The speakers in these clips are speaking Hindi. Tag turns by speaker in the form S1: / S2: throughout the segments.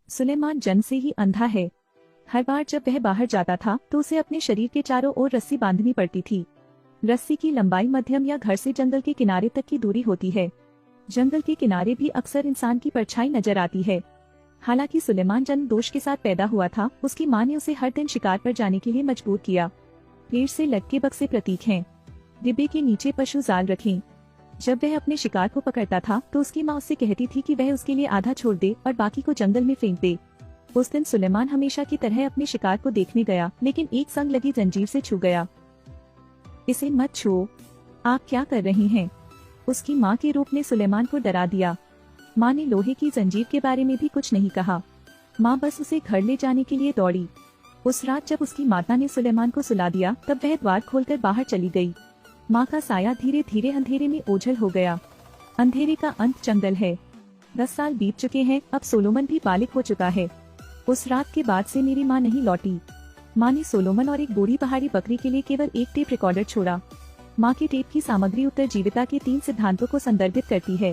S1: सुलेमान जन्म से ही अंधा है। हर बार जब वह बाहर जाता था तो उसे अपने शरीर के चारों ओर रस्सी बांधनी पड़ती थी। रस्सी की लंबाई मध्यम या घर से जंगल के किनारे तक की दूरी होती है। जंगल के किनारे भी अक्सर इंसान की परछाई नजर आती है। हालांकि सुलेमान जन्म दोष के साथ पैदा हुआ था, उसकी मां ने उसे हर दिन शिकार पर जाने के लिए मजबूर किया। पेड़ से लटके बक्से प्रतीक हैं। डिब्बे के नीचे पशु जाल रखें। जब वह अपने शिकार को पकड़ता था तो उसकी माँ उससे कहती थी कि वह उसके लिए आधा छोड़ दे और बाकी को जंगल में फेंक दे। उस दिन सुलेमान हमेशा की तरह अपने शिकार को देखने गया, लेकिन एक संग लगी जंजीर से छू गया। इसे मत छुओ, आप क्या कर रही हैं? उसकी माँ के रूप ने सुलेमान को डरा दिया। माँ ने लोहे की जंजीर के बारे में भी कुछ नहीं कहा। माँ बस उसे घर ले जाने के लिए दौड़ी। उस रात जब उसकी माता ने सुलेमान को सुला दिया तब वह द्वार खोलकर बाहर चली गई। माँ का साया धीरे धीरे अंधेरे में ओझल हो गया। अंधेरे का अंत जंगल है। 10 साल बीत चुके हैं, अब सोलोमन भी बालिग हो चुका है। उस रात के बाद से मेरी माँ नहीं लौटी। माँ ने सोलोमन और एक बूढ़ी पहाड़ी बकरी के लिए केवल एक टेप रिकॉर्डर छोड़ा। माँ के टेप की सामग्री उत्तरजीविता के 3 सिद्धांतों को संदर्भित करती है।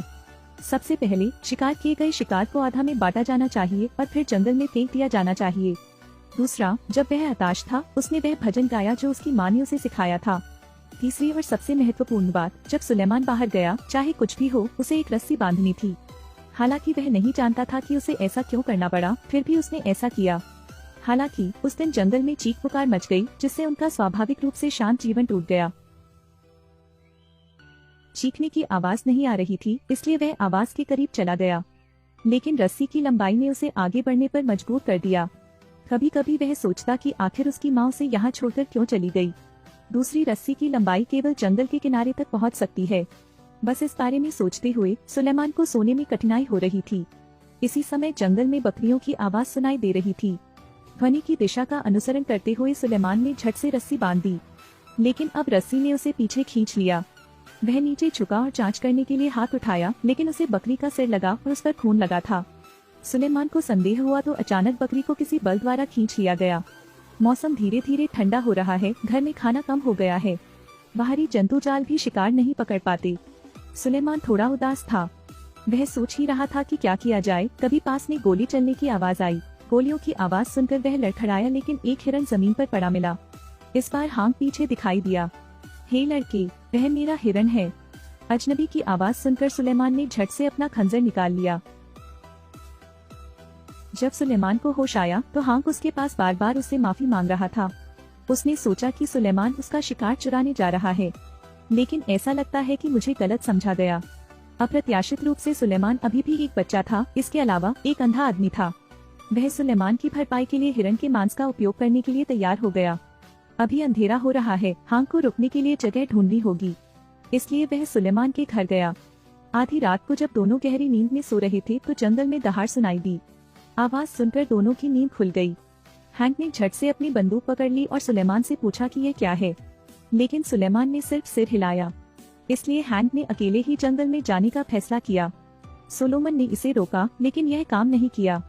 S1: सबसे पहले, शिकार किए गए शिकार को आधा में बांटा जाना चाहिए और फिर जंगल में फेंक दिया जाना चाहिए। दूसरा, जब वह हताश था उसने वह भजन गाया जो उसकी माँ ने उसे सिखाया था। तीसरी और सबसे महत्वपूर्ण बात, जब सुलेमान बाहर गया, चाहे कुछ भी हो, उसे एक रस्सी बांधनी थी। हालांकि वह नहीं जानता था कि उसे ऐसा क्यों करना पड़ा, फिर भी उसने ऐसा किया। हालांकि उस दिन जंगल में चीख पुकार मच गई, जिससे उनका स्वाभाविक रूप से शांत जीवन टूट गया। चीखने की आवाज नहीं आ रही थी, इसलिए वह आवाज के करीब चला गया, लेकिन रस्सी की लंबाई ने उसे आगे बढ़ने पर मजबूर कर दिया। कभी कभी वह सोचता कि आखिर उसकी माँ उसे यहाँ छोड़कर क्यों चली गई। दूसरी रस्सी की लंबाई केवल जंगल के किनारे तक पहुँच सकती है। बस इस बारे में सोचते हुए सुलेमान को सोने में कठिनाई हो रही थी। इसी समय जंगल में बकरियों की आवाज सुनाई दे रही थी। ध्वनि की दिशा का अनुसरण करते हुए सुलेमान ने झट से रस्सी बांध दी, लेकिन अब रस्सी ने उसे पीछे खींच लिया। वह नीचे झुका और जांच करने के लिए हाथ उठाया, लेकिन उसे बकरी का सिर लगा और उस पर खून लगा था। सुलेमान को संदेह हुआ तो अचानक बकरी को किसी बल द्वारा खींच लिया गया। मौसम धीरे धीरे ठंडा हो रहा है, घर में खाना कम हो गया है, बाहरी जंतु जाल भी शिकार नहीं पकड़ पाते। सुलेमान थोड़ा उदास था। वह सोच ही रहा था कि क्या किया जाए। तभी पास में गोली चलने की आवाज आई। गोलियों की आवाज सुनकर वह लड़खड़ाया, लेकिन एक हिरन जमीन पर पड़ा मिला। इस बार हाँक पीछे दिखाई दिया। हे लड़के, वह मेरा हिरन है। अजनबी की आवाज सुनकर सुलेमान ने झट से अपना खंजर निकाल लिया। जब सुलेमान को होश आया तो हाँक उसके पास बार बार उससे माफी मांग रहा था। उसने सोचा कि सुलेमान उसका शिकार चुराने जा रहा है, लेकिन ऐसा लगता है कि मुझे गलत समझा गया। अप्रत्याशित रूप से सुलेमान अभी भी एक बच्चा था, इसके अलावा एक अंधा आदमी था। वह सुलेमान की भरपाई के लिए हिरन के मांस का उपयोग करने के लिए तैयार हो गया। अभी अंधेरा हो रहा है, हाँक को रुकने के लिए जगह ढूंढनी होगी, इसलिए वह सुलेमान के घर गया। आधी रात को जब दोनों गहरी नींद में सो रहे थे तो जंगल में दहाड़ सुनाई दी। आवाज सुनकर दोनों की नींद खुल गई। हैंक ने झट से अपनी बंदूक पकड़ ली और सुलेमान से पूछा कि यह क्या है, लेकिन सुलेमान ने सिर्फ सिर हिलाया। इसलिए हैंक ने अकेले ही जंगल में जाने का फैसला किया। सोलोमन ने इसे रोका, लेकिन यह काम नहीं किया।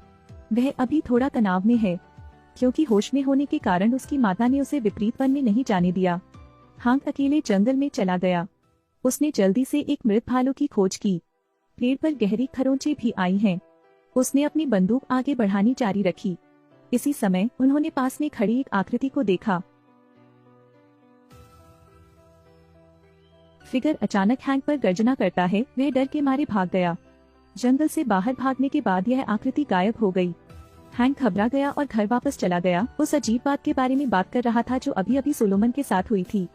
S1: वह अभी थोड़ा तनाव में है, क्योंकि होश में होने के कारण उसकी माता ने उसे विपरीत वन में नहीं जाने दिया। हैंक अकेले जंगल में चला गया। उसने जल्दी से एक मृत भालू की खोज की। पेड़ पर गहरी खरोंचें भी आई हैं। उसने अपनी बंदूक आगे बढ़ानी जारी रखी। इसी समय उन्होंने पास में खड़ी एक आकृति को देखा। फिगर अचानक हैंक पर गर्जना करता है। वह डर के मारे भाग गया। जंगल से बाहर भागने के बाद यह आकृति गायब हो गई। हैंक घबरा गया और घर वापस चला गया। उस अजीब बात के बारे में बात कर रहा था जो अभी अभी सोलोमन के साथ हुई थी,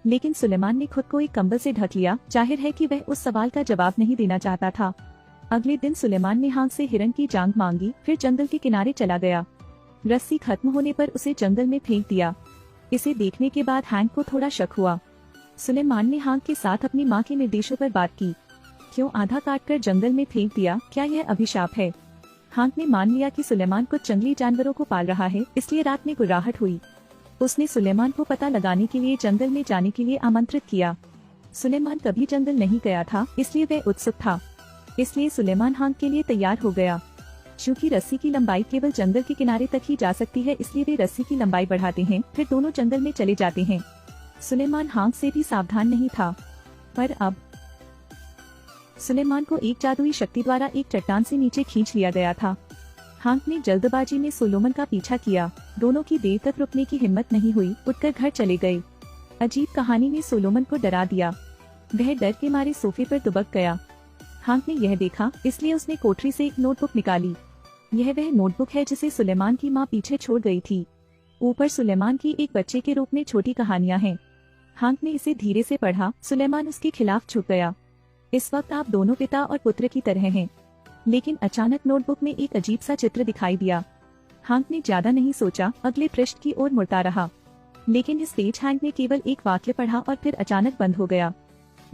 S1: लेकिन सुलेमान ने खुद को एक कंबल से ढक लिया। जाहिर है कि वह उस सवाल का जवाब नहीं देना चाहता था। अगले दिन सुलेमान ने हाँक से हिरन की जांघ मांगी, फिर जंगल के किनारे चला गया। रस्सी खत्म होने पर उसे जंगल में फेंक दिया। इसे देखने के बाद हैंक को थोड़ा शक हुआ। सुलेमान ने हाँक के साथ अपनी माँ के निर्देशों पर बात की। क्यों आधा काटकर जंगल में फेंक दिया? क्या यह अभिशाप है? हाँक ने मान लिया कि सुलेमान कुछ जंगली जानवरों को पाल रहा है, इसलिए रात में गुर्राहट हुई। उसने सुलेमान को पता लगाने के लिए जंगल में जाने के लिए आमंत्रित किया। सुलेमान कभी जंगल नहीं गया था, इसलिए वह उत्सुक था। इसलिए सुलेमान हाँक के लिए तैयार हो गया। चूँकि रस्सी की लंबाई केवल जंगल के किनारे तक ही जा सकती है, इसलिए वे रस्सी की लंबाई बढ़ाते हैं, फिर दोनों जंगल में चले जाते हैं। सुलेमान हाँक से भी सावधान नहीं था, पर अब सुलेमान को एक जादुई शक्ति द्वारा एक चट्टान से नीचे खींच लिया गया था। हांक ने जल्दबाजी में सोलोमन का पीछा किया। दोनों की देर तक रुकने की हिम्मत नहीं हुई, उठकर घर चले गए। अजीब कहानी ने सोलोमन को डरा दिया। वह डर के मारे सोफे पर दुबक गया। हांक ने यह देखा, इसलिए उसने कोठरी से एक नोटबुक निकाली। यह वह नोटबुक है जिसे सुलेमान की माँ पीछे छोड़ गई थी। ऊपर सुलेमान की एक बच्चे के रूप में छोटी कहानियां हैं। हांक ने इसे धीरे से पढ़ा। सुलेमान उसके खिलाफ झुक गया। इस वक्त आप दोनों पिता और पुत्र की तरह हैं। लेकिन अचानक नोटबुक में एक अजीब सा चित्र दिखाई दिया। हांक ने ज्यादा नहीं सोचा, अगले पृष्ठ की ओर मुड़ता रहा। लेकिन इस पेज हांक ने केवल एक वाक्य पढ़ा और फिर अचानक बंद हो गया।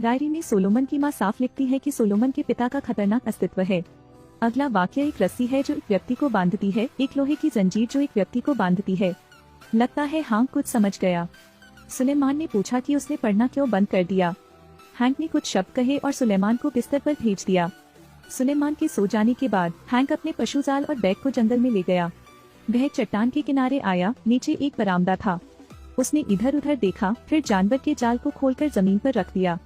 S1: डायरी में सोलोमन की माँ साफ लिखती है कि सोलोमन के पिता का खतरनाक अस्तित्व है। अगला वाक्य एक रस्सी है जो एक व्यक्ति को बांधती है, एक लोहे की जंजीर जो एक व्यक्ति को बांधती है। लगता है हांक कुछ समझ गया। सुलेमान ने पूछा कि उसने पढ़ना क्यों बंद कर दिया। हैंक ने कुछ शब्द कहे और सुलेमान को बिस्तर पर भेज दिया। सुलेमान के सो जाने के बाद हैंक अपने पशु जाल और बैग को जंगल में ले गया। वह चट्टान के किनारे आया। नीचे एक बरामदा था। उसने इधर उधर देखा, फिर जानवर के जाल को खोलकर जमीन पर रख दिया।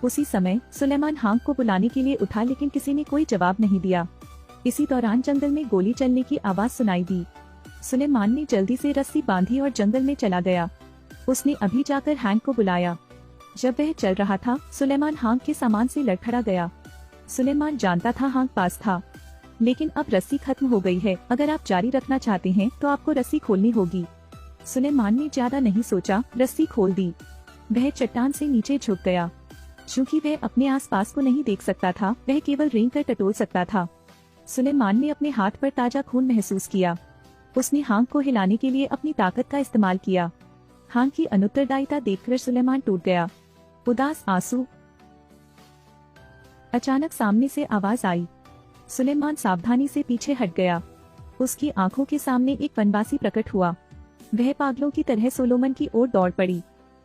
S1: उसी समय सुलेमान हांक को बुलाने के लिए उठा, लेकिन किसी ने कोई जवाब नहीं दिया। इसी दौरान जंगल में गोली चलने की आवाज सुनाई दी। सुलेमान ने जल्दी से रस्सी बांधी और जंगल में चला गया। उसने अभी जाकर हैंक को बुलाया। जब वह चल रहा था, सुलेमान हांक के सामान से लड़खड़ा गया। सुलेमान जानता था हांक पास था, लेकिन अब रस्सी खत्म हो गई है। अगर आप जारी रखना चाहते हैं तो आपको रस्सी खोलनी होगी। सुलेमान ने ज्यादा नहीं सोचा, रस्सी खोल दी। वह चट्टान से नीचे झुक गया। चूँकि वह अपने आसपास को नहीं देख सकता था, वह केवल रेंग कर टटोल सकता था। सुलेमान ने अपने हाथ पर ताजा खून महसूस किया। उसने हांक को हिलाने के लिए अपनी ताकत का इस्तेमाल किया। हांक की अनुत्तरदायिता देखकर सुलेमान टूट गया। उदास आंसू। अचानक सामने से आवाज आई। सुलेमान सावधानी से पीछे हट गया। उसकी आंखों के सामने एक वनवासी प्रकट हुआ। वह पागलों की तरह सोलोमन की ओर दौड़ पड़ी।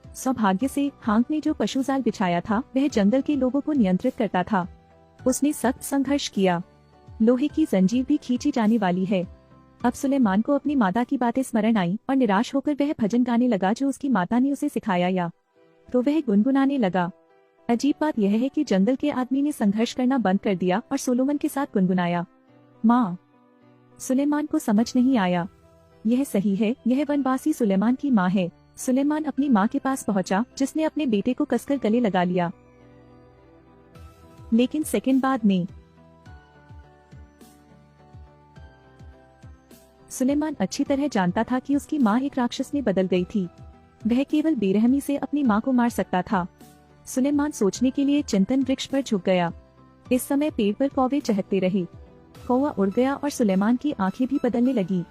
S1: सौभाग्य से हांक ने जो पशु जाल बिछाया था वह जंगल के लोगों को नियंत्रित करता था। उसने सख्त संघर्ष किया। लोहे की जंजीर भी खींची जाने वाली है। अब सुलेमान को अपनी माता की बातें स्मरण आई और निराश होकर वह भजन गाने लगा जो उसकी माता ने उसे सिखाया, या तो वह गुनगुनाने लगा। अजीब बात यह है कि जंगल के आदमी ने संघर्ष करना बंद कर दिया और सोलोमन के साथ गुनगुनाया। माँ। सुलेमान को समझ नहीं आया। यह सही है, यह वनवासी सुलेमान की माँ है। सुलेमान अपनी माँ के पास पहुंचा, जिसने अपने बेटे को कसकर गले लगा लिया। लेकिन सेकंड बाद में सुलेमान अच्छी तरह जानता था कि उसकी माँ एक राक्षस में बदल गई थी। वह केवल बेरहमी से अपनी माँ को मार सकता था। सुलेमान सोचने के लिए चिंतन वृक्ष पर झुक गया। इस समय पेड़ पर कौवे चहकते रहे। कौवा उड़ गया और सुलेमान की आंखें भी बदलने लगी।